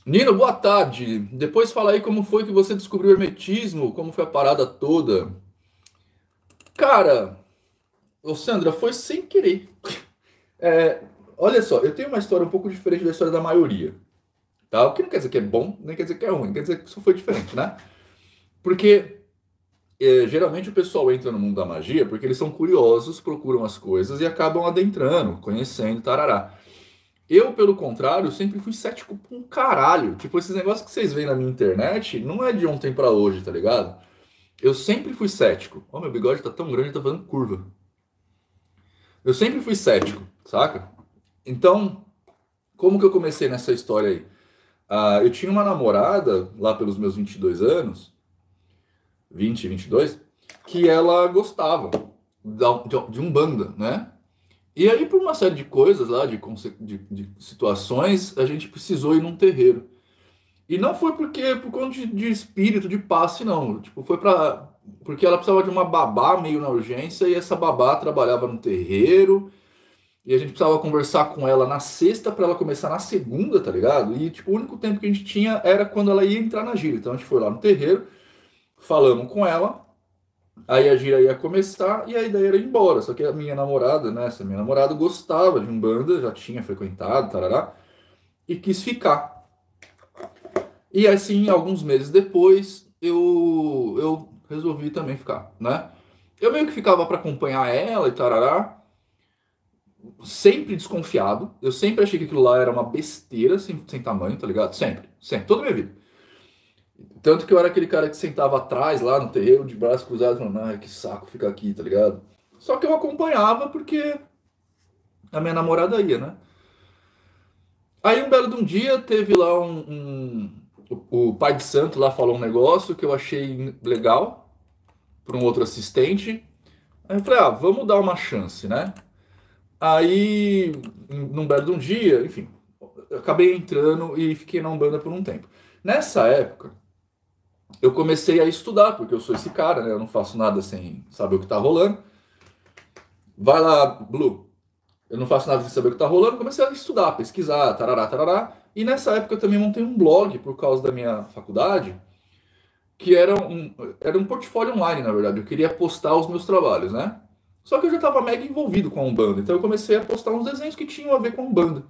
Nino, boa tarde. Depois fala aí como foi que você descobriu o hermetismo, como foi a parada toda. Cara, ô Sandra, foi sem querer. É, olha só, eu tenho uma história um pouco diferente da história da maioria, tá? O que não quer dizer que é bom, nem quer dizer que é ruim, quer dizer que só foi diferente, né? Porque geralmente o pessoal entra no mundo da magia porque eles são curiosos, procuram as coisas e acabam adentrando, conhecendo, tarará. Eu, pelo contrário, sempre fui cético pra um caralho. Tipo, esses negócios que vocês veem na minha internet não é de ontem pra hoje, tá ligado? Eu sempre fui cético. Ó, meu bigode tá tão grande, tá fazendo curva. Eu sempre fui cético, saca? Então, como que eu comecei nessa história aí? Eu tinha uma namorada, lá pelos meus 22 anos, 20, 22, que ela gostava de Umbanda, né? E aí, por uma série de coisas lá, de situações, a gente precisou ir num terreiro. E não foi por conta de espírito, de passe, não. Tipo, porque ela precisava de uma babá meio na urgência e essa babá trabalhava no terreiro e a gente precisava conversar com ela na sexta para ela começar na segunda, tá ligado? E tipo, o único tempo que a gente tinha era quando ela ia entrar na gira. Então a gente foi lá no terreiro, falamos com ela, aí a gira ia começar e a ideia era ir embora. Só que a minha namorada, né, essa minha namorada gostava de Umbanda, já tinha frequentado, tarará, e quis ficar. E assim, alguns meses depois, eu resolvi também ficar, né? Eu meio que ficava para acompanhar ela e tarará, sempre desconfiado. Eu sempre achei que aquilo lá era uma besteira sem tamanho, tá ligado? Sempre, sempre, toda a minha vida. Tanto que eu era aquele cara que sentava atrás lá no terreiro, de braços cruzados, falando, ai, que saco ficar aqui, tá ligado? Só que eu acompanhava porque a minha namorada ia, né? Aí um belo de um dia teve lá o pai de santo lá falou um negócio que eu achei legal para um outro assistente. Aí eu falei, vamos dar uma chance, né? Aí, num belo de um dia, enfim, eu acabei entrando e fiquei na Umbanda por um tempo. Nessa época, eu comecei a estudar, porque eu sou esse cara, né? Eu não faço nada sem saber o que tá rolando. Vai lá, Blue. Eu não faço nada sem saber o que tá rolando. Comecei a estudar, pesquisar, tarará, tarará. E nessa época eu também montei um blog por causa da minha faculdade, que era um portfólio online, na verdade. Eu queria postar os meus trabalhos, né? Só que eu já estava mega envolvido com a Umbanda, então eu comecei a postar uns desenhos que tinham a ver com a Umbanda.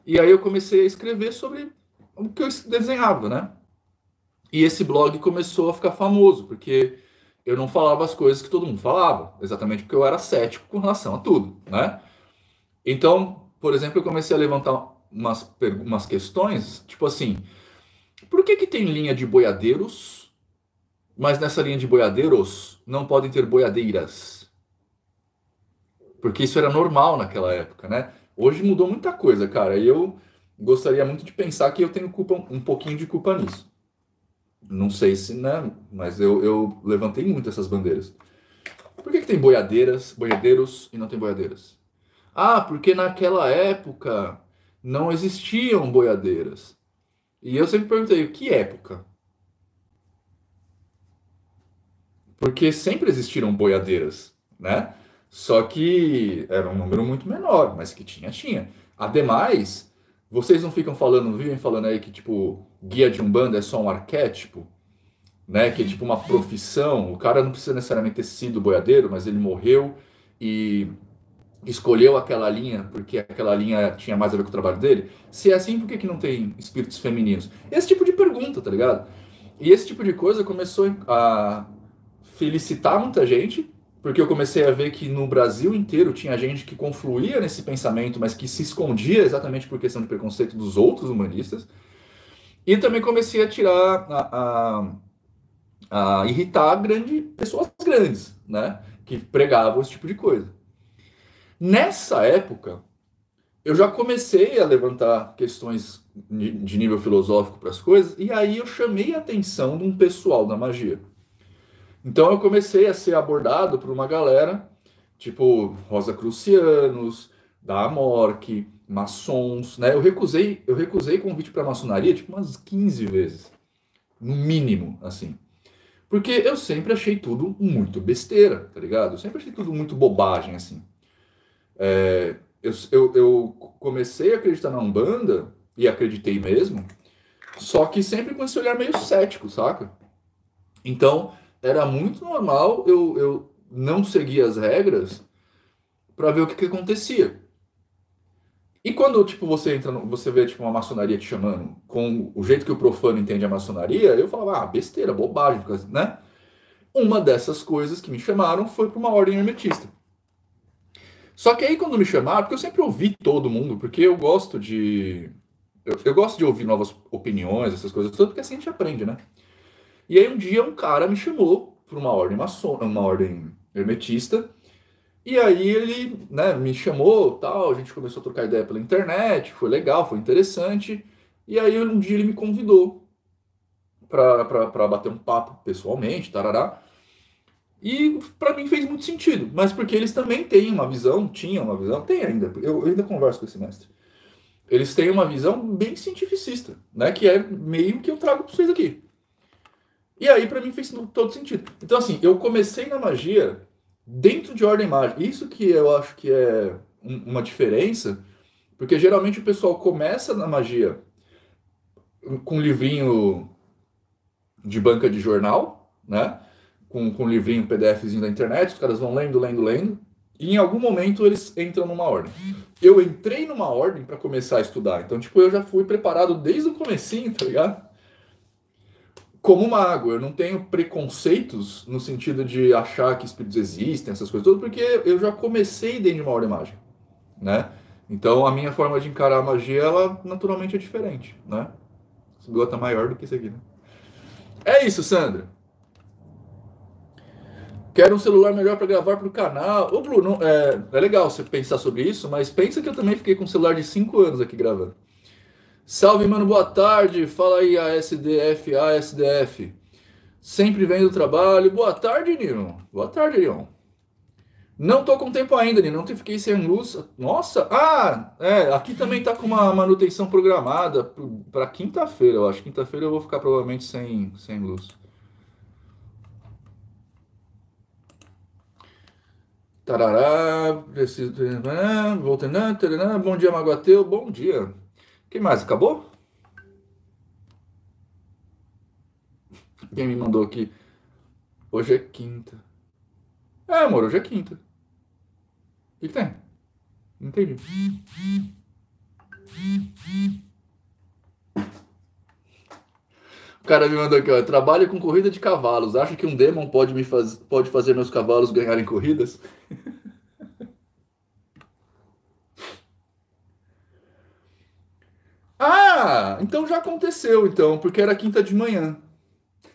E aí eu comecei a escrever sobre o que eu desenhava, né? E esse blog começou a ficar famoso, porque eu não falava as coisas que todo mundo falava, exatamente porque eu era cético com relação a tudo, né? Então, por exemplo, eu comecei a levantar umas questões, tipo assim, por que que tem linha de boiadeiros, mas nessa linha de boiadeiros não podem ter boiadeiras? Porque isso era normal naquela época, né? Hoje mudou muita coisa, cara. E eu gostaria muito de pensar que eu tenho culpa, um pouquinho de culpa nisso. Não sei se, né? Mas eu levantei muito essas bandeiras. Por que que tem boiadeiros e não tem boiadeiras? Porque naquela época não existiam boiadeiras. E eu sempre perguntei, que época? Porque sempre existiram boiadeiras, né? Só que era um número muito menor, mas que tinha, tinha. Ademais, vocês não ficam falando, vivem falando aí que, tipo, guia de Umbanda é só um arquétipo, né? Que é tipo uma profissão. O cara não precisa necessariamente ter sido boiadeiro, mas ele morreu e escolheu aquela linha porque aquela linha tinha mais a ver com o trabalho dele. Se é assim, por que que não tem espíritos femininos? Esse tipo de pergunta, tá ligado? E esse tipo de coisa começou a felicitar muita gente, porque eu comecei a ver que no Brasil inteiro tinha gente que confluía nesse pensamento, mas que se escondia exatamente por questão de preconceito dos outros humanistas. E também comecei a tirar, a irritar pessoas grandes, né? Que pregavam esse tipo de coisa. Nessa época, eu já comecei a levantar questões de nível filosófico para as coisas, e aí eu chamei a atenção de um pessoal da magia. Então eu comecei a ser abordado por uma galera, tipo Rosa Crucianos, da Amorque, maçons, né? Eu recusei convite para maçonaria tipo umas 15 vezes, no mínimo, assim. Porque eu sempre achei tudo muito besteira, tá ligado? Eu sempre achei tudo muito bobagem, assim. Eu comecei a acreditar na Umbanda, e acreditei mesmo, Só que sempre com esse olhar meio cético, saca? Então, era muito normal eu não seguir as regras para ver o que acontecia. E quando, tipo, você entra, você vê, tipo, uma maçonaria te chamando com o jeito que o profano entende a maçonaria, eu falava, ah, besteira, bobagem, né? Uma dessas coisas que me chamaram foi para uma ordem hermetista. Só que aí quando me chamaram, porque eu sempre ouvi todo mundo, porque eu gosto de... Eu gosto de ouvir novas opiniões, essas coisas todas, porque assim a gente aprende, né? E aí um dia um cara me chamou para uma ordem maçônica, uma ordem hermetista, e aí ele, né, me chamou, tal, a gente começou a trocar ideia pela internet, foi legal, foi interessante. E aí um dia ele me convidou para bater um papo pessoalmente, tarará. E para mim fez muito sentido, mas porque eles também têm uma visão, tinham uma visão, tem ainda, eu ainda converso com esse mestre. Eles têm uma visão bem cientificista, né, que é meio que eu trago para vocês aqui. E aí para mim fez todo sentido. Então assim, eu comecei na magia dentro de ordem mágica. Isso que eu acho que é uma diferença, porque geralmente o pessoal começa na magia com um livrinho de banca de jornal, né? Com um livrinho PDFzinho da internet, os caras vão lendo, lendo, lendo, e em algum momento eles entram numa ordem. Eu entrei numa ordem para começar a estudar, então tipo, eu já fui preparado desde o comecinho, tá ligado? Como mago, eu não tenho preconceitos no sentido de achar que espíritos existem, essas coisas todas, porque eu já comecei dentro de uma ordem mágica, né? Então a minha forma de encarar a magia, ela naturalmente é diferente, né? Esse gota maior do que isso aqui, né? É isso, Sandra. Quero um celular melhor para gravar para o canal. Ô, Bruno, é legal você pensar sobre isso, mas pensa que eu também fiquei com um celular de 5 anos aqui gravando. Salve, mano, boa tarde. Fala aí, ASDF, ASDF. Sempre vem do trabalho. Boa tarde, Nino. Boa tarde, Leon. Não tô com tempo ainda, Nino. Não fiquei sem luz. Nossa, aqui também tá com uma manutenção programada para quinta-feira, eu acho. Quinta-feira eu vou ficar provavelmente sem luz. Tarará, preciso. Voltando. Tarará, bom dia, Maguateu. Bom dia. Quem mais? Acabou? Quem me mandou aqui? Hoje é quinta. É, amor, hoje é quinta. O que tem? Não entendi. O cara me mandou aqui, ó. Trabalho com corrida de cavalos. Acha que um demon pode fazer meus cavalos ganharem corridas? Ah, então já aconteceu, então, porque era quinta de manhã.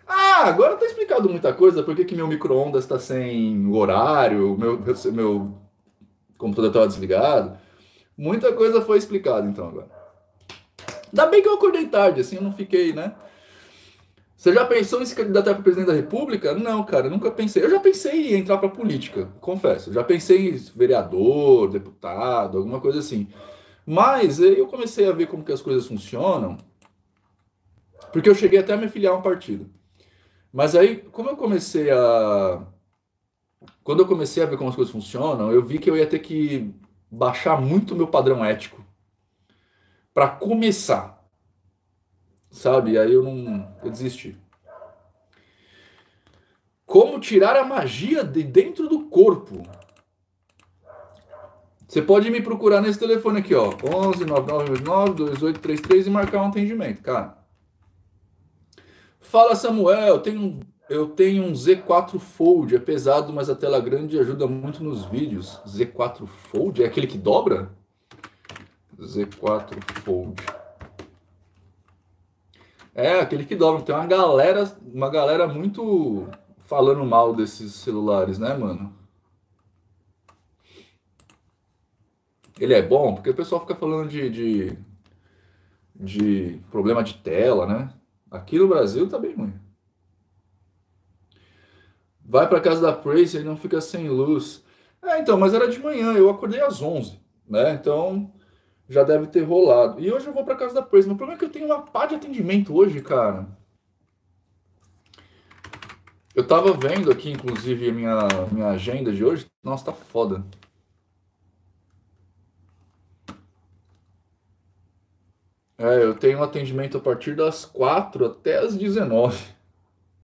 Ah, agora tá explicado muita coisa. Por que que meu micro-ondas tá sem horário, meu computador tava desligado. Muita coisa foi explicada, então, agora. Ainda bem que eu acordei tarde, assim, eu não fiquei, né? Você já pensou em se candidatar para presidente da República? Não, cara, eu nunca pensei. Eu já pensei em entrar para política, confesso. Já pensei em vereador, deputado, alguma coisa assim. Mas aí eu comecei a ver como que as coisas funcionam, porque eu cheguei até a me filiar a um partido. Mas aí, quando eu comecei a ver como as coisas funcionam, eu vi que eu ia ter que baixar muito o meu padrão ético para começar, sabe? E aí eu desisti. Como tirar a magia de dentro do corpo? Você pode me procurar nesse telefone aqui, ó, 11 9999 2833 e marcar um atendimento, cara. Fala, Samuel, eu tenho um Z4 Fold, é pesado, mas a tela grande ajuda muito nos vídeos. Z4 Fold é aquele que dobra? Z4 Fold. É, aquele que dobra. Tem uma galera muito falando mal desses celulares, né, mano? Ele é bom porque o pessoal fica falando de problema de tela, né? Aqui no Brasil tá bem ruim. Vai pra casa da Prace e não fica sem luz. É, então, mas era de manhã, eu acordei às 11, né? Então já deve ter rolado. E hoje eu vou pra casa da Prace. Mas o problema é que eu tenho uma pá de atendimento hoje, cara. Eu tava vendo aqui, inclusive, a minha agenda de hoje. Nossa, tá foda. Eu tenho um atendimento a partir das 4 até as 19.